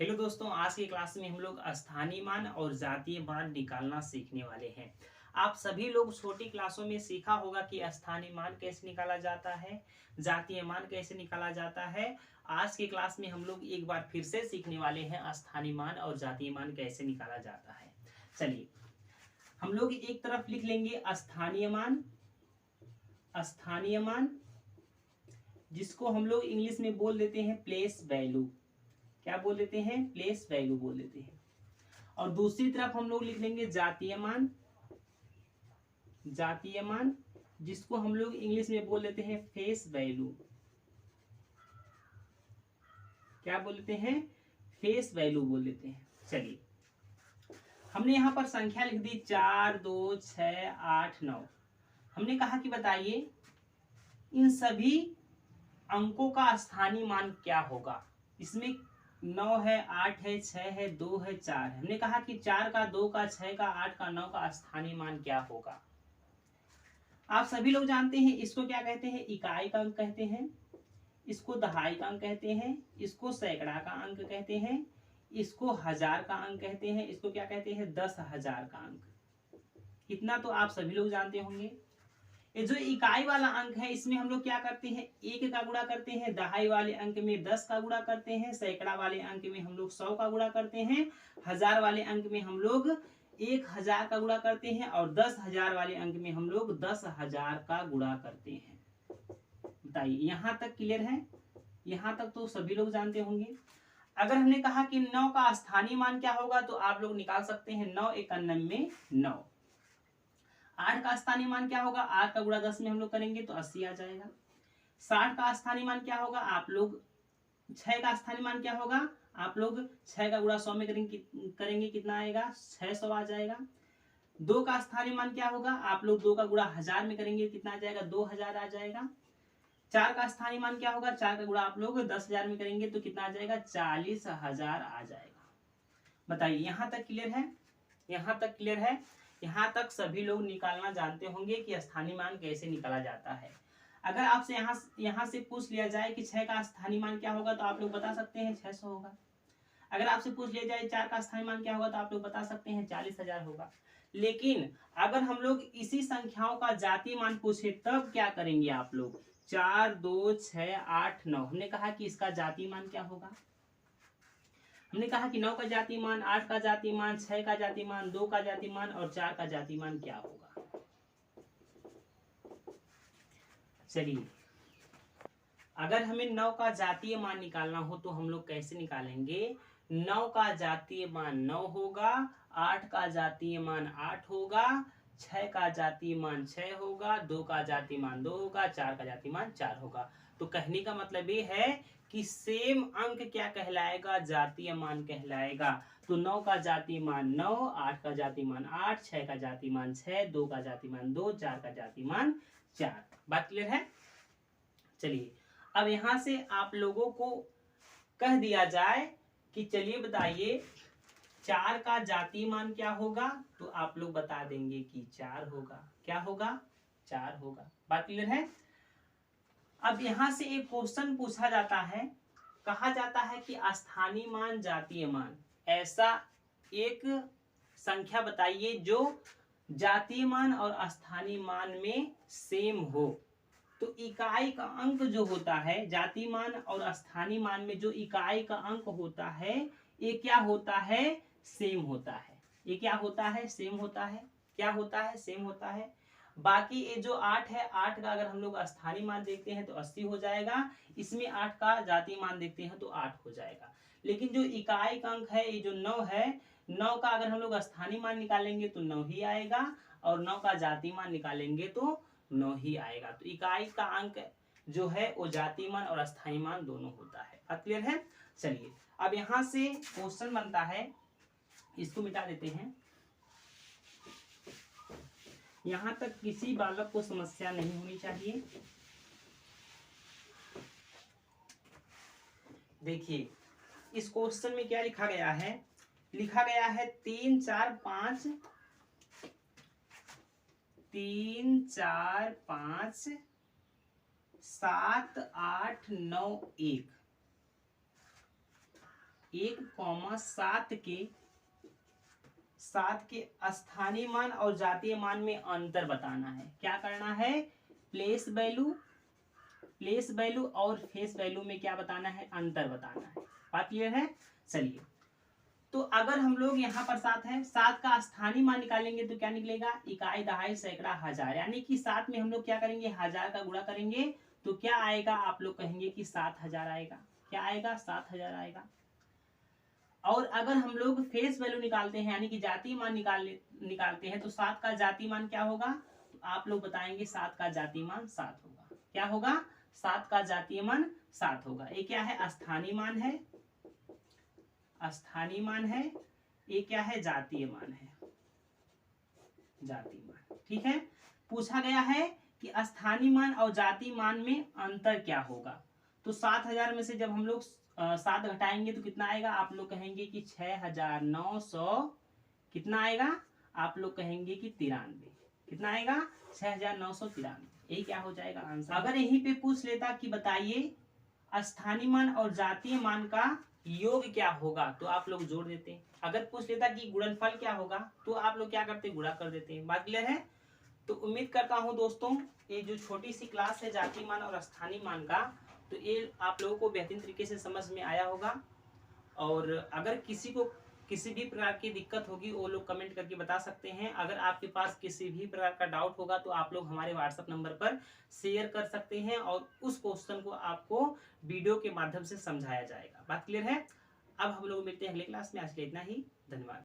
Hello दोस्तों, आज की क्लास में हम लोग स्थानीय मान और जातीय मान निकालना सीखने वाले हैं। आप सभी लोग छोटी क्लासों में सीखा होगा कि स्थानीय मान कैसे निकाला जाता है, जातीय मान कैसे निकाला जाता है। आज की क्लास में हम लोग एक बार फिर से सीखने वाले हैं स्थानीय मान और जातीय मान कैसे निकाला जाता है। चलिए, हम लोग एक तरफ लिख लेंगे स्थानीय मान। स्थानीय मान जिसको हम लोग इंग्लिश में बोल देते हैं प्लेस वैल्यू। क्या बोल देते हैं? प्लेस वैल्यू बोल देते हैं। और दूसरी तरफ हम लोग लिख लेंगे जातीय मान। जातीय मान जिसको हम लोग इंग्लिश में बोल देते हैं फेस वैल्यू। क्या बोल देते हैं? फेस वैल्यू बोल देते हैं। चलिए, हमने यहां पर संख्या लिख दी 4, 2, 6, 8, 9। हमने कहा कि बताइए इन सभी अंकों का स्थानीय मान क्या होगा। इसमें 9 है, 8 है, 6 है, 2 है, 4 है। हमने कहा कि 4 का, 2 का, 6 का, 8 का, 9 का स्थानीय मान क्या होगा। आप सभी लोग जानते हैं इसको क्या कहते हैं? इकाई का अंक कहते हैं, इसको दहाई का अंक कहते हैं, इसको सैकड़ा का अंक कहते हैं, इसको हजार का अंक कहते हैं, इसको क्या कहते हैं? 10,000 का अंक। इतना तो आप सभी लोग जानते होंगे। ये जो इकाई वाला अंक है इसमें हम लोग क्या करते हैं? 1 का गुणा करते हैं, दहाई वाले अंक में 10 का गुणा करते हैं, सैकड़ा वाले अंक में हम लोग 100 का गुणा करते हैं, हजार वाले अंक में हम लोग 1000 का गुणा करते हैं और 10,000 वाले अंक में हम लोग 10,000 का गुणा करते हैं। बताइए, यहां तक क्लियर है? यहां तक तो सभी लोग जानते होंगे। अगर हमने कहा कि 9 का स्थानीय मान क्या होगा तो आप लोग निकाल सकते हैं 9 × 91 9। 8 का स्थानीय मान क्या होगा? 8 का गुणा 10 में हम लोग करेंगे तो 80 आ जाएगा। 60 का स्थानीय मान क्या होगा? आप लोग 6 का स्थानीय मान क्या होगा? आप लोग 6 का गुणा 100 में करेंगे कितना आएगा? 600 आ जाएगा। 2 का स्थानीय मान क्या होगा? आप लोग 2 का गुणा 1000 में करेंगे कितना आ जाएगा? 2000 आ जाएगा। 4 का स्थानीय मान क्या होगा? 4 का गुणा आप लोग 10,000 में करेंगे तो कितना आ जाएगा? 40,000 आ जाएगा। बताइए, यहां तक क्लियर है? यहां तक क्लियर है? यहां तक सभी लोग निकालना जानते होंगे कि स्थानीय मान कैसे निकाला जाता है। अगर आपसे यहां से पूछ लिया जाए कि 6 का स्थानीय मान क्या होगा तो आप लोग बता सकते हैं 600 होगा। अगर आपसे पूछ लिया जाए 4 का स्थानीय मान क्या होगा तो आप लोग बता सकते हैं 40,000 होगा। लेकिन अगर हम लोग इसी संख्याओं का जातीय मान पूछे तब क्या करेंगे आप लोग? 4, 2, 6, 8, 9। हमने कहा कि इसका जातीय मान क्या होगा? हमने कहा कि 9 का जातीय मान, 8 का जातीय मान, 6 का जातीय मान, 2 का जातीय मान और 4 का जातीय मान क्या होगा। चलिए, अगर हमें 9 का जातीय मान निकालना हो तो हम लोग कैसे निकालेंगे? 9 का जातीय मान 9 होगा, 8 का जातीय मान 8 होगा, 6 का जातीय मान 6 होगा, 2 का जातीय मान 2 होगा, 4 का जातीय मान 4 होगा। तो कहने का मतलब ये है कि सेम अंक क्या कहलाएगा? जातीय मान कहलाएगा। तो 9 का जातीय मान 9, 8 का जातीय मान 8, 6 का जातीय मान 6, 2 का जातीय मान 2, 4 का जातीय मान 4। बात क्लियर है? चलिए, अब यहां से आप लोगों को कह दिया जाए कि चलिए बताइए 4 का जातीय मान क्या होगा, तो आप लोग बता देंगे कि 4 होगा। क्या होगा? 4 होगा। बात क्लियर है? अब यहां से एक क्वेश्चन पूछा जाता है, कहा जाता है कि स्थानीय मान जातीय मान, ऐसा एक संख्या बताइए जो जातीय मान और स्थानीय मान में सेम हो। तो इकाई का अंक जो होता है, जातीय मान और स्थानीय मान में जो इकाई का अंक होता है, ये क्या होता है? सेम होता है। ये क्या होता है? सेम होता है। क्या होता है? सेम होता है। बाकी ये जो 8 है, 8 का अगर हम लोग स्थानीय मान देखते हैं तो 80 हो जाएगा। इसमें 8 का जातीय मान देखते हैं तो 8 हो जाएगा। लेकिन जो इकाई का अंक है, ये जो 9 है, 9 का अगर हम लोग स्थानीय मान निकालेंगे तो 9 ही आएगा और 9 का जातीय मान निकालेंगे तो 9 ही आएगा। तो इकाई का अंक जो है वो जातीय मान और स्थायी मान दोनों होता है। बात क्लियर है? चलिए, अब यहां से क्वेश्चन बनता है, इसको मिटा देते हैं। यहां तक किसी बालक को समस्या नहीं होनी चाहिए। देखिए, इस क्वेश्चन में क्या लिखा गया है? लिखा गया है 3, 4, 5, 3, 4, 5, 7, 8, 9, 1। 1,7 के स्थानीय मान और जातीय मान में अंतर बताना है। क्या करना है? प्लेस वैल्यू और फेस वैल्यू में क्या बताना है? अंतर बताना है। बात क्लियर है? चलिए, तो अगर हम लोग यहाँ पर 7 है, 7 का स्थानीय मान निकालेंगे तो क्या निकलेगा? इकाई, दहाई, सैकड़ा, हजार, यानी कि 7 में हम लोग क्या करेंगे? 1000 का गुणा करेंगे तो क्या आएगा? आप लोग कहेंगे कि 7000 आएगा। क्या आएगा? 7000 आएगा। और अगर हम लोग फेस वैल्यू निकालते हैं यानी कि जातीय मान निकालते हैं तो 7 का जातीय मान क्या होगा? तो आप लोग बताएंगे 7 का जातीय मान 7 होगा। क्या होगा? 7 का जातीय मान 7 होगा। ये क्या है? स्थानीय मान है, स्थानीय मान है। ये क्या है? जातीय मान है, जातीय मान। ठीक है, पूछा गया है कि स्थानीय मान और जातीय मान में अंतर क्या होगा। तो 7000 में से जब हम लोग 7 घटाएंगे तो कितना आएगा? आप लोग कहेंगे कि 6900 कितना आएगा? आप लोग कहेंगे कि 93। कितना आएगा? 6993। यही क्या हो जाएगा आंसर। अगर यहीं पे पूछ लेता कि बताइए स्थानीय मान और जातीय मान का योग क्या होगा तो आप लोग जोड़ देते। अगर पूछ लेता कि गुणनफल क्या होगा तो आप लोग क्या करते? गुणा कर देते। बात क्लियर है? तो उम्मीद करता हूं दोस्तों ये जो छोटी सी क्लास है जातीय मान और स्थानीय मान का, तो ये आप लोगों को बेहतरीन तरीके से समझ में आया होगा। और अगर किसी को किसी भी प्रकार की दिक्कत होगी वो लोग कमेंट करके बता सकते हैं। अगर आपके पास किसी भी प्रकार का डाउट होगा तो आप लोग हमारे व्हाट्सएप नंबर पर शेयर कर सकते हैं और उस क्वेश्चन को आपको वीडियो के माध्यम से समझाया जाएगा। बात क्लियर है? अब हम लोग मिलते हैं अगले क्लास में। आज के लिए इतना ही। धन्यवाद।